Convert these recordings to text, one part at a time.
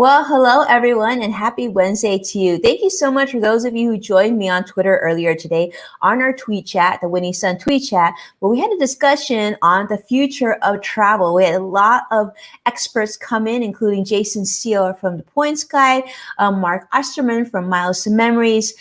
Well, hello everyone and happy Wednesday to you. Thank you so much for those of you who joined me on Twitter earlier today on our tweet chat, the Winnie Sun tweet chat, where we had a discussion on the future of travel. We had a lot of experts come in, including Jason Steele from The Points Guide, Mark Osterman from Miles to Memories,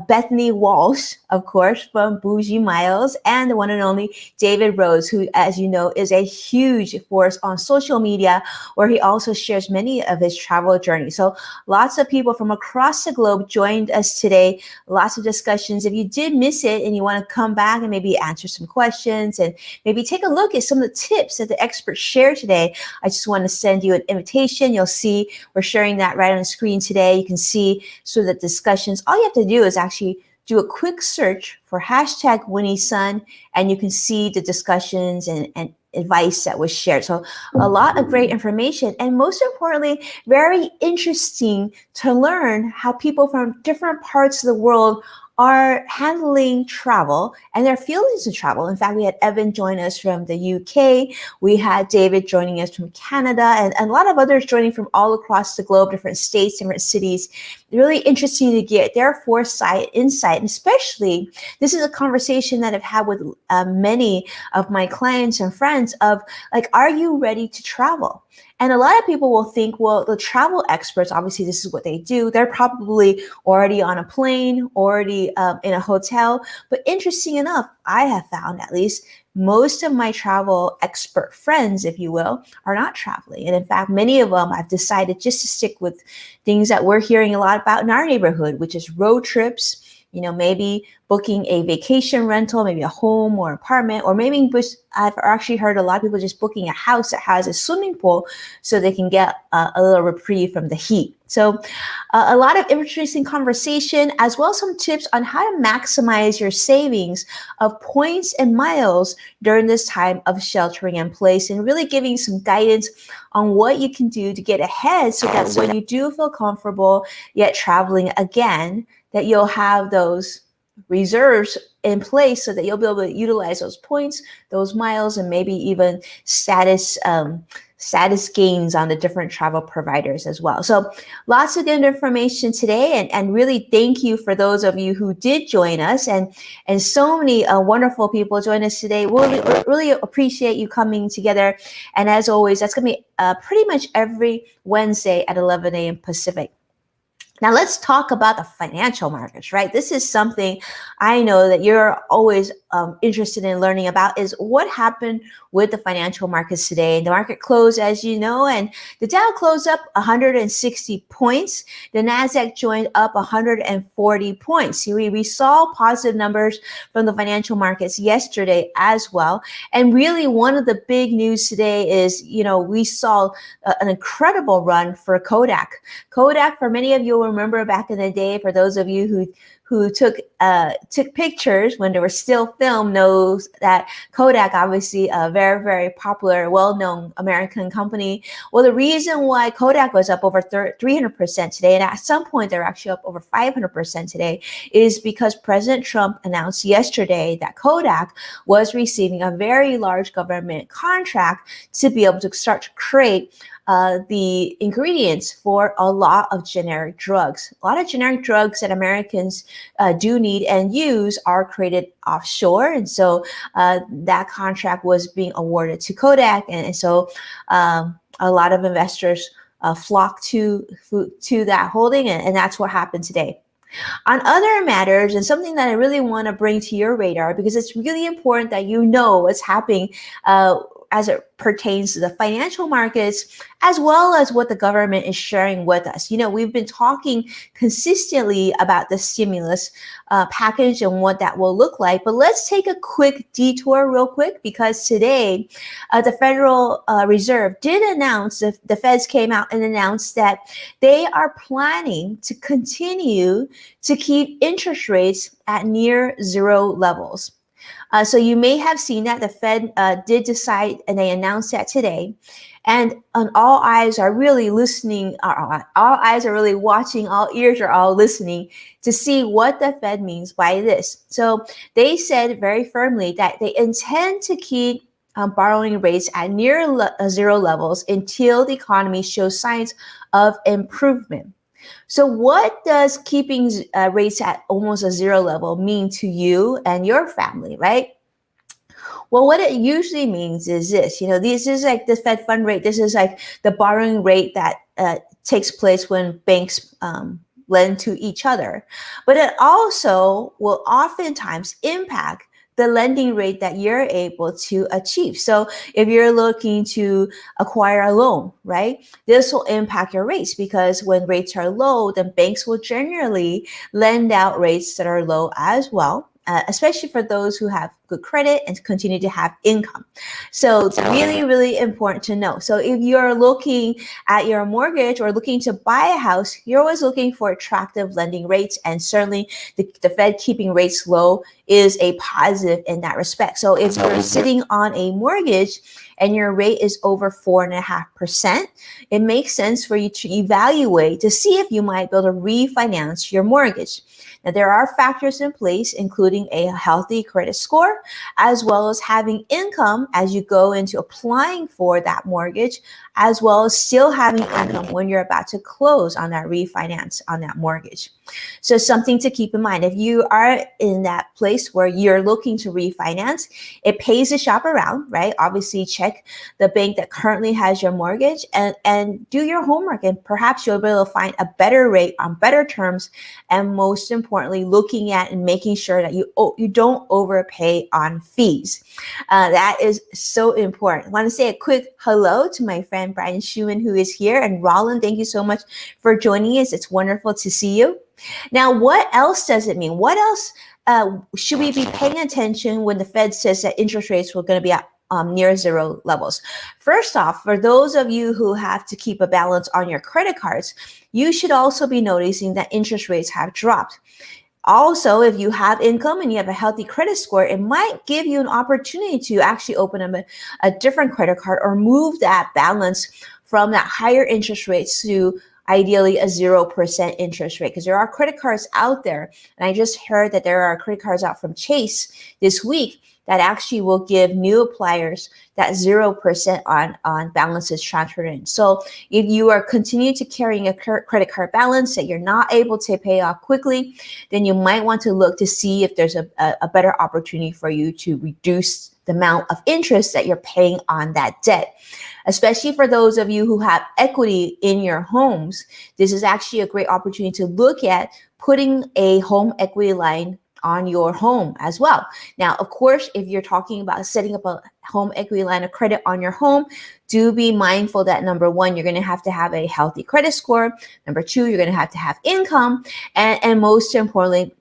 Bethany Walsh, of course, from Bougie Miles, and the one and only David Rose, who, as you know, is a huge force on social media, where he also shares many of his travel journeys. So lots of people from across the globe joined us today. Lots of discussions. If you did miss it and you want to come back and maybe answer some questions and maybe take a look at some of the tips that the experts shared today, I just want to send you an invitation. You'll see we're sharing that right on the screen today. You can see sort of the discussions. All you have to do is actually do a quick search for hashtag Winnie Sun, and you can see the discussions and advice that was shared. So a lot of great information, and most importantly, very interesting to learn how people from different parts of the world are handling travel and their feelings of travel. In fact, we had Evan join us from the UK. We had David joining us from Canada, and a lot of others joining from all across the globe, different states, different cities. Really interesting to get their foresight, insight, and especially this is a conversation that I've had with many of my clients and friends of like, are you ready to travel? And a lot of people will think, well, the travel experts, obviously this is what they do. They're probably already on a plane, already in a hotel. But interesting enough, I have found at least most of my travel expert friends, if you will, are not traveling. And in fact, many of them I've decided just to stick with things that we're hearing a lot about in our neighborhood, which is road trips. You know, maybe booking a vacation rental, maybe a home or apartment, or maybe I've actually heard a lot of people just booking a house that has a swimming pool so they can get a little reprieve from the heat. So a lot of interesting conversation, as well as some tips on how to maximize your savings of points and miles during this time of sheltering in place, and really giving some guidance on what you can do to get ahead so that when you do feel comfortable yet traveling again, that you'll have those reserves in place so that you'll be able to utilize those points, those miles, and maybe even status gains on the different travel providers as well. So lots of good information today, and really thank you for those of you who did join us, and so many wonderful people join us today. Really appreciate you coming together. And as always, that's going to be pretty much every Wednesday at 11 a.m. Pacific. Now let's talk about the financial markets, right? This is something I know that you're always interested in learning about, is what happened with the financial markets today. The market closed, as you know, and the Dow closed up 160 points. The NASDAQ joined up 140 points. We saw positive numbers from the financial markets yesterday as well. And really one of the big news today is, you know, we saw an incredible run for Kodak. Kodak, for many of you will remember back in the day, for those of you who took pictures when they were still film, knows that Kodak, obviously a very, very popular, well-known American company. Well, the reason why Kodak was up over 300% today, and at some point they're actually up over 500% today, is because President Trump announced yesterday that Kodak was receiving a very large government contract to be able to start to create the ingredients for a lot of generic drugs. A lot of generic drugs that Americans do need and use are created offshore. And so that contract was being awarded to Kodak. And so a lot of investors flocked to that holding, and that's what happened today. On other matters, and something that I really want to bring to your radar, because it's really important that you know what's happening as it pertains to the financial markets, as well as what the government is sharing with us. You know, we've been talking consistently about the stimulus package and what that will look like, but let's take a quick detour real quick, because today the Federal Reserve did announce, the Feds came out and announced that they are planning to continue to keep interest rates at near zero levels. So you may have seen that the Fed did decide, and they announced that today. And all eyes are really listening, all eyes are really watching, all ears are all listening to see what the Fed means by this. So they said very firmly that they intend to keep borrowing rates at near zero levels until the economy shows signs of improvement. So what does keeping rates at almost a zero level mean to you and your family, right? Well, what it usually means is this, this is like the Fed fund rate. This is like the borrowing rate that takes place when banks lend to each other. But it also will oftentimes impact the lending rate that you're able to achieve. So if you're looking to acquire a loan, right, this will impact your rates, because when rates are low, then banks will generally lend out rates that are low as well. Especially for those who have good credit and continue to have income. So it's really, really important to know. So if you're looking at your mortgage or looking to buy a house, you're always looking for attractive lending rates. And certainly the Fed keeping rates low is a positive in that respect. So if you're sitting on a mortgage and your rate is over 4.5%, it makes sense for you to evaluate to see if you might be able to refinance your mortgage. Now, there are factors in place, including a healthy credit score, as well as having income as you go into applying for that mortgage, as well as still having income when you're about to close on that refinance on that mortgage. So something to keep in mind, if you are in that place where you're looking to refinance, it pays to shop around, right? Obviously, check the bank that currently has your mortgage and do your homework, and perhaps you'll be able to find a better rate on better terms, and most importantly, looking at and making sure that you don't overpay on fees. That is so important. I want to say a quick hello to my friend Brian Schumann, who is here, and Roland, thank you so much for joining us. It's wonderful to see you. Now, what else does it mean? What else should we be paying attention when the Fed says that interest rates were going to be at near zero levels? First off, for those of you who have to keep a balance on your credit cards, you should also be noticing that interest rates have dropped. Also, if you have income and you have a healthy credit score, it might give you an opportunity to actually open a different credit card or move that balance from that higher interest rates to ideally a 0% interest rate, because there are credit cards out there. And I just heard that there are credit cards out from Chase this week that actually will give new appliers that 0% on balances transferred in. So if you are continuing to carrying a credit card balance that you're not able to pay off quickly, then you might want to look to see if there's a better opportunity for you to reduce the amount of interest that you're paying on that debt. Especially for those of you who have equity in your homes, this is actually a great opportunity to look at putting a home equity line on your home as well. Now, of course, if you're talking about setting up a home equity line of credit on your home, do be mindful that number one, you're going to have a healthy credit score. Number two, you're going to have income. And most importantly,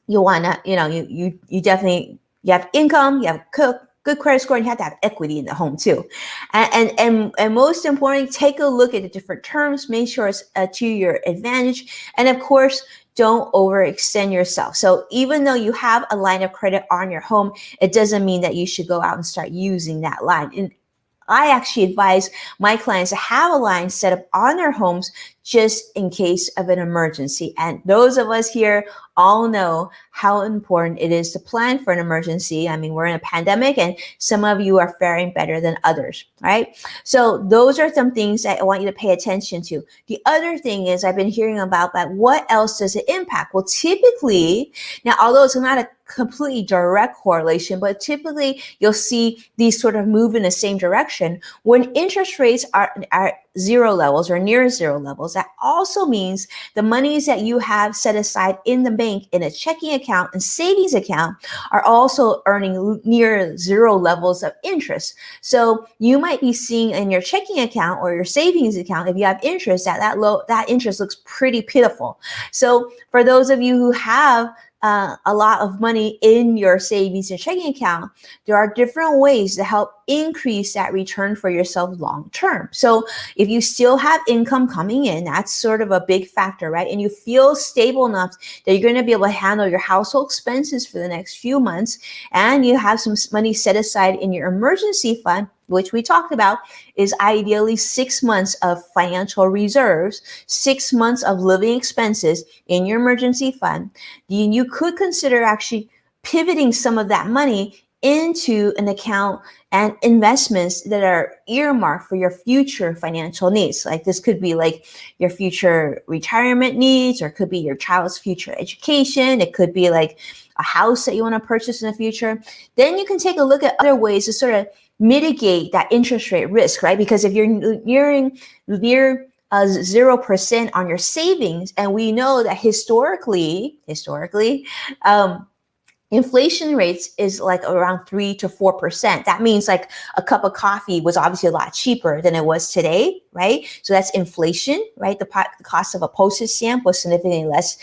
you want to, you definitely, you have income, you have good credit score, and you have to have equity in the home too. And most importantly, take a look at the different terms, make sure it's to your advantage. And of course, don't overextend yourself. So even though you have a line of credit on your home, it doesn't mean that you should go out and start using that line. And I actually advise my clients to have a line set up on their homes just in case of an emergency. And those of us here all know how important it is to plan for an emergency. I mean, we're in a pandemic and some of you are faring better than others, right? So those are some things that I want you to pay attention to. The other thing is I've been hearing about that. What else does it impact? Well, typically, now, although it's not a completely direct correlation, but typically you'll see these sort of move in the same direction. When interest rates are zero levels or near zero levels, that also means the monies that you have set aside in the bank in a checking account and savings account are also earning near zero levels of interest. So you might be seeing in your checking account or your savings account, if you have interest, that interest looks pretty pitiful. So for those of you who have a lot of money in your savings and checking account, there are different ways to help increase that return for yourself long term. So if you still have income coming in, that's sort of a big factor, right? And you feel stable enough that you're going to be able to handle your household expenses for the next few months, and you have some money set aside in your emergency fund, which we talked about, is ideally 6 months of financial reserves, 6 months of living expenses in your emergency fund. You could consider actually pivoting some of that money into an account and investments that are earmarked for your future financial needs. Like this could be like your future retirement needs, or it could be your child's future education. It could be like a house that you want to purchase in the future. Then you can take a look at other ways to sort of mitigate that interest rate risk, right? Because if you're near 0% on your savings, and we know that historically, inflation rates is like around 3 to 4%. That means like a cup of coffee was obviously a lot cheaper than it was today, right? So that's inflation, right? The cost of a postage stamp was significantly less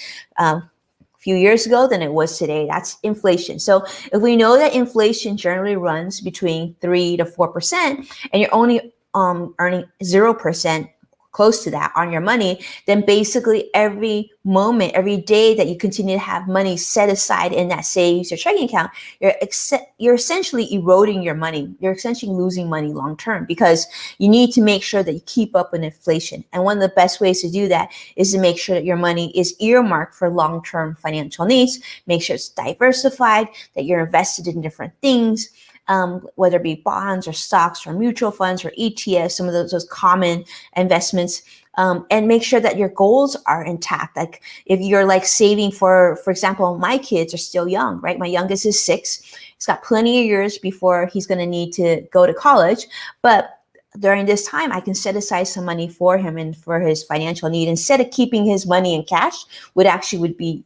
few years ago than it was today. That's inflation. So if we know that inflation generally runs between 3 to 4%, and you're only earning 0%, close to that on your money, then basically every moment, every day that you continue to have money set aside in that savings or checking account, you're essentially eroding your money. You're essentially losing money long term, because you need to make sure that you keep up with inflation. And one of the best ways to do that is to make sure that your money is earmarked for long-term financial needs. Make sure it's diversified, that you're invested in different things. Whether it be bonds or stocks or mutual funds or ETFs, some of those common investments, and make sure that your goals are intact. Like if you're like saving for example, my kids are still young, right? My youngest is 6. He's got plenty of years before he's going to need to go to college. But during this time, I can set aside some money for him and for his financial need. Instead of keeping his money in cash, would be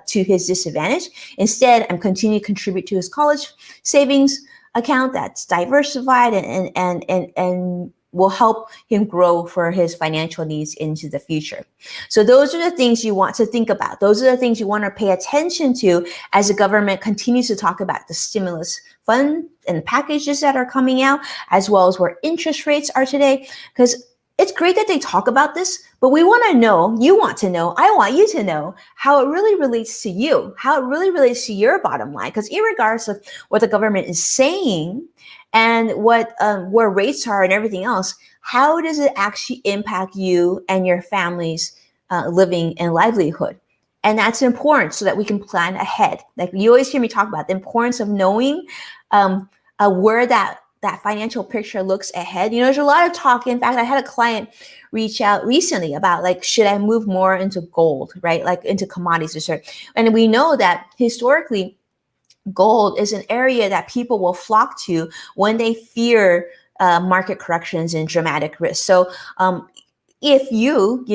to his disadvantage. Instead, I'm continuing to contribute to his college savings account that's diversified and will help him grow for his financial needs into the future. So those are the things you want to think about. Those are the things you want to pay attention to as the government continues to talk about the stimulus fund and packages that are coming out, as well as where interest rates are today. Because it's great that they talk about this, but we want to know, you want to know, I want you to know how it really relates to you, how it really relates to your bottom line. Because regardless of what the government is saying and what where rates are and everything else, how does it actually impact you and your family's living and livelihood? And that's important so that we can plan ahead. Like you always hear me talk about the importance of knowing where that financial picture looks ahead. You know, there's a lot of talk. In fact, I had a client reach out recently about like, should I move more into gold, right? Like into commodities or certain. And we know that historically, gold is an area that people will flock to when they fear market corrections and dramatic risk. So if you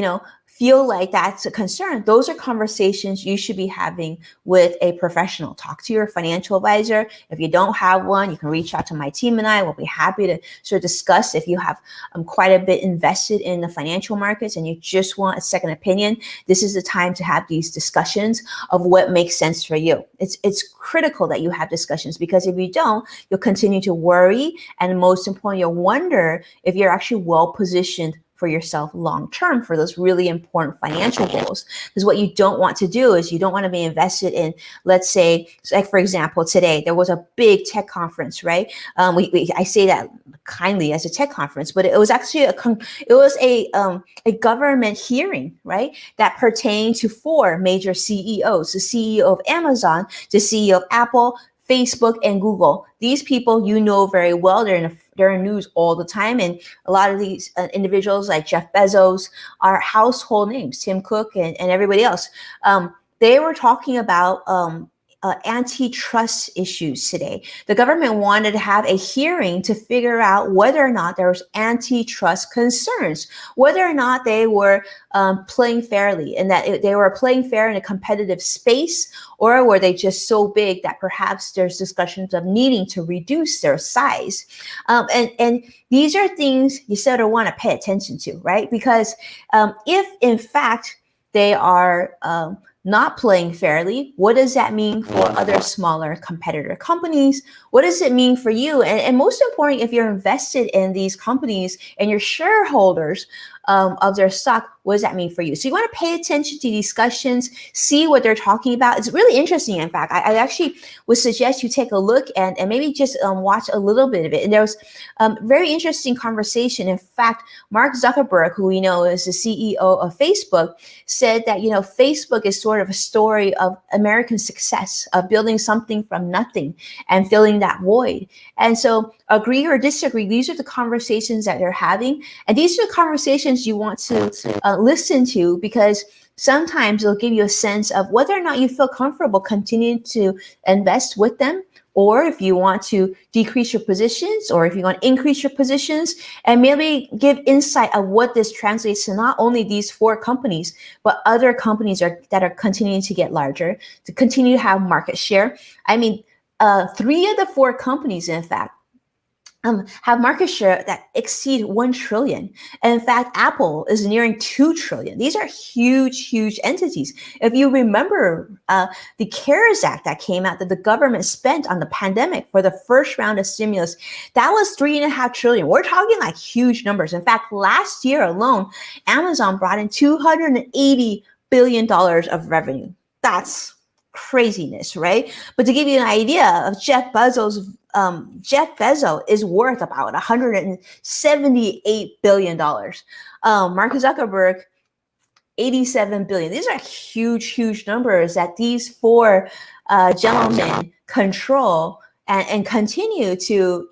feel like that's a concern, those are conversations you should be having with a professional. Talk to your financial advisor. If you don't have one, you can reach out to my team and I will be happy to sort of discuss. If you have quite a bit invested in the financial markets and you just want a second opinion, this is the time to have these discussions of what makes sense for you. It's critical that you have discussions, because if you don't, you'll continue to worry. And most importantly, you'll wonder if you're actually well positioned for yourself long term for those really important financial goals. Because what you don't want to do is you don't want to be invested in, let's say, like for example, today there was a big tech conference, right? I say that kindly as a tech conference, but it was actually a government hearing, right, that pertained to 4 major CEOs: the CEO of Amazon, the CEO of Apple, Facebook, and Google. These people you know very well. They're in news all the time. And a lot of these individuals like Jeff Bezos are household names, Tim Cook and everybody else. They were talking about antitrust issues today. The government wanted to have a hearing to figure out whether or not there was antitrust concerns, whether or not they were playing fairly, and that they were playing fair in a competitive space, or were they just so big that perhaps there's discussions of needing to reduce their size. And these are things you sort of want to pay attention to, right? Because if in fact they are not playing fairly, what does that mean for other smaller competitor companies? What does it mean for you? And most importantly, if you're invested in these companies and your shareholders, of their stock, what does that mean for you? So you want to pay attention to discussions, see what they're talking about. It's really interesting. In fact, I actually would suggest you take a look and maybe just watch a little bit of it. And there was very interesting conversation. In fact, Mark Zuckerberg, who we know is the CEO of Facebook, said that, Facebook is sort of a story of American success, of building something from nothing and filling that void. And so agree or disagree, these are the conversations that they're having. And these are the conversations you want to listen to, because sometimes it'll give you a sense of whether or not you feel comfortable continuing to invest with them, or if you want to decrease your positions, or if you want to increase your positions, and maybe give insight of what this translates to not only these 4 companies, but other companies that are continuing to get larger, to continue to have market share. I mean, 3 of the 4 companies, in fact, have market share that exceed 1 trillion. And in fact, Apple is nearing 2 trillion. These are huge, huge entities. If you remember the CARES Act that came out that the government spent on the pandemic for the first round of stimulus, that was 3.5 trillion. We're talking like huge numbers. In fact, last year alone, Amazon brought in $280 billion of revenue. That's craziness, right? But to give you an idea of Jeff Bezos is worth about $178 billion. Mark Zuckerberg, $87 billion. These are huge, huge numbers that these 4 gentlemen control and continue to,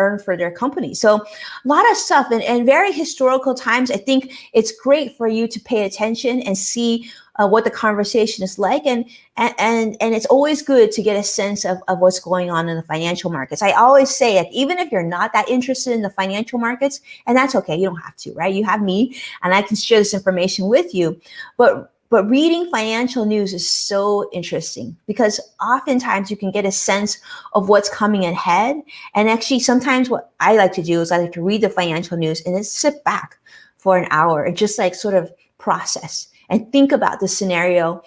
earn for their company. So a lot of stuff and very historical times. I think it's great for you to pay attention and see what the conversation is like. And it's always good to get a sense of what's going on in the financial markets. I always say it, even if you're not that interested in the financial markets, and that's okay, you don't have to, right? You have me and I can share this information with you. But reading financial news is so interesting, because oftentimes you can get a sense of what's coming ahead. And actually, sometimes what I like to do is I like to read the financial news and then sit back for an hour and just like sort of process and think about the scenario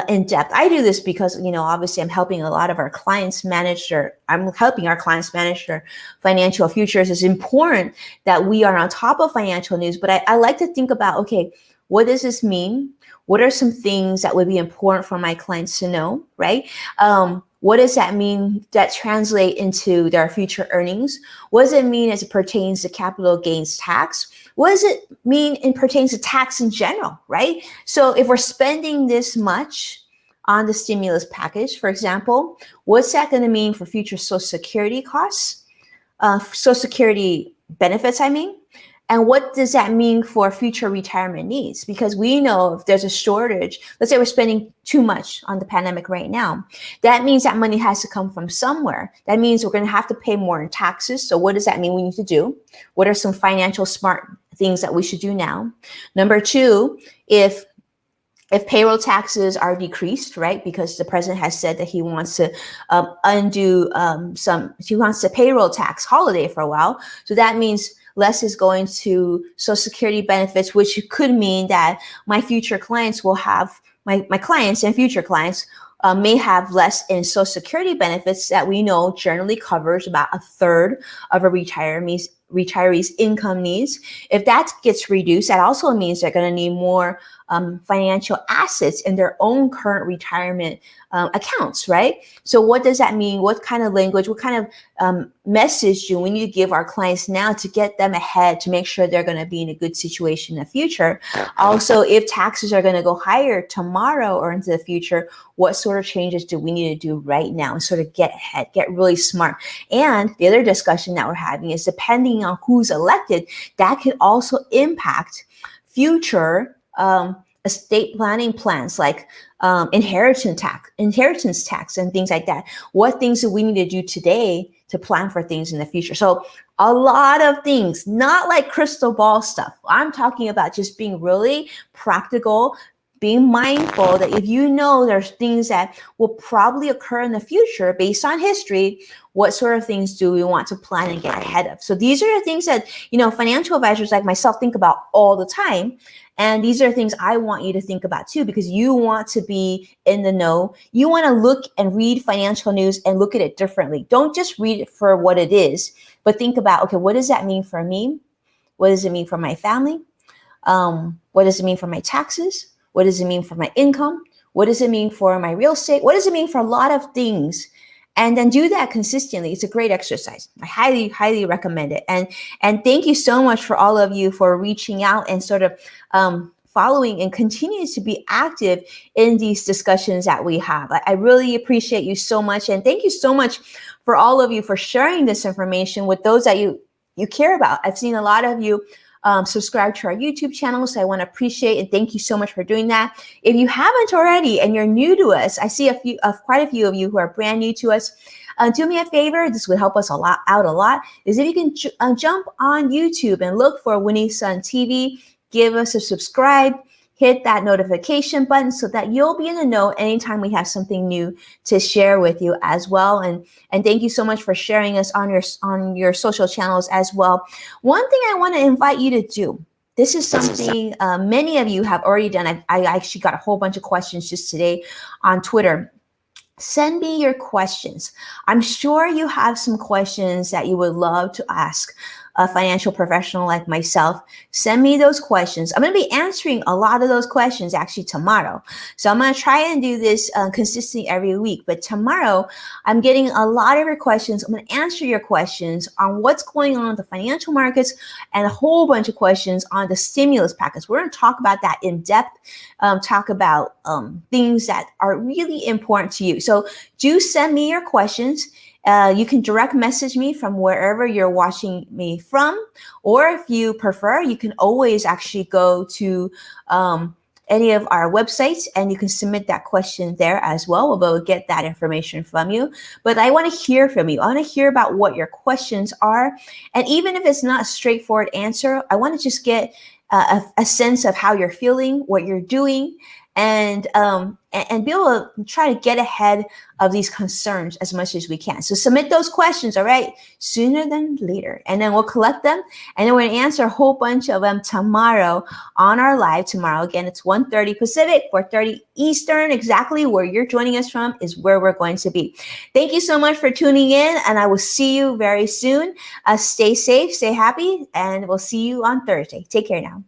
in depth. I do this because, obviously I'm helping a lot of our clients manage their financial futures. It's important that we are on top of financial news, but I like to think about, okay, what does this mean? What are some things that would be important for my clients to know, right? What does that mean that translate into their future earnings? What does it mean as it pertains to capital gains tax? What does it mean in pertains to tax in general, right? So if we're spending this much on the stimulus package, for example, what's that going to mean for future Social Security costs, Social Security benefits, I mean? And what does that mean for future retirement needs? Because we know if there's a shortage, let's say we're spending too much on the pandemic right now, that means that money has to come from somewhere. That means we're going to have to pay more in taxes. So what does that mean we need to do? What are some financial smart things that we should do now? Number 2, if payroll taxes are decreased, right? Because the president has said that he wants to he wants a payroll tax holiday for a while. So that means less is going to Social Security benefits, which could mean that my future clients will have, my clients and future clients may have less in Social Security benefits that we know generally covers about a third of a retiree's income needs. If that gets reduced, that also means they're going to need more financial assets in their own current retirement accounts, right? So what does that mean? What kind of language, what kind of message do we need to give our clients now to get them ahead, to make sure they're going to be in a good situation in the future? Also, if taxes are going to go higher tomorrow or into the future, what sort of changes do we need to do right now and sort of get ahead, get really smart? And the other discussion that we're having is, depending on who's elected, that could also impact future estate planning plans, like inheritance tax and things like that. What things do we need to do today to plan for things in the future? So a lot of things, not like crystal ball stuff. I'm talking about just being really practical, being mindful that if you know there's things that will probably occur in the future based on history, what sort of things do we want to plan and get ahead of? So these are the things that, financial advisors like myself think about all the time. And these are things I want you to think about too, because you want to be in the know. You want to look and read financial news and look at it differently. Don't just read it for what it is, but think about, okay, what does that mean for me? What does it mean for my family? What does it mean for my taxes? What does it mean for my income? What does it mean for my real estate? What does it mean for a lot of things? And then do that consistently. It's a great exercise. I highly recommend it. And thank you so much for all of you for reaching out and sort of following and continuing to be active in these discussions that we have. I really appreciate you so much. And thank you so much for all of you for sharing this information with those that you care about. I've seen a lot of you subscribe to our YouTube channel. So I want to appreciate and thank you so much for doing that. If you haven't already and you're new to us, I see quite a few of you who are brand new to us. Do me a favor, this would help us out a lot, is if you can jump on YouTube and look for Winnie Sun TV, give us a subscribe, hit that notification button so that you'll be in the know anytime we have something new to share with you as well. And thank you so much for sharing us on your social channels as well. One thing I want to invite you to do, this is something many of you have already done. I actually got a whole bunch of questions just today on Twitter. Send me your questions. I'm sure you have some questions that you would love to ask a financial professional like myself. Send me those questions. I'm going to be answering a lot of those questions actually tomorrow. So I'm going to try and do this consistently every week. But tomorrow, I'm getting a lot of your questions. I'm going to answer your questions on what's going on with the financial markets and a whole bunch of questions on the stimulus package. We're going to talk about that in depth, talk about things that are really important to you. So do send me your questions. You can direct message me from wherever you're watching me from, or if you prefer, you can always actually go to any of our websites and you can submit that question there as well. We'll be able to get that information from you. But I want to hear from you. I want to hear about what your questions are. And even if it's not a straightforward answer, I want to just get a sense of how you're feeling, what you're doing, and be able to try to get ahead of these concerns as much as we can. So submit those questions, all right, sooner than later. And then we'll collect them. And then we're going to answer a whole bunch of them tomorrow on our live tomorrow. Again, it's 1:30 Pacific, 4:30 Eastern. Exactly where you're joining us from is where we're going to be. Thank you so much for tuning in. And I will see you very soon. Stay safe, stay happy, and we'll see you on Thursday. Take care now.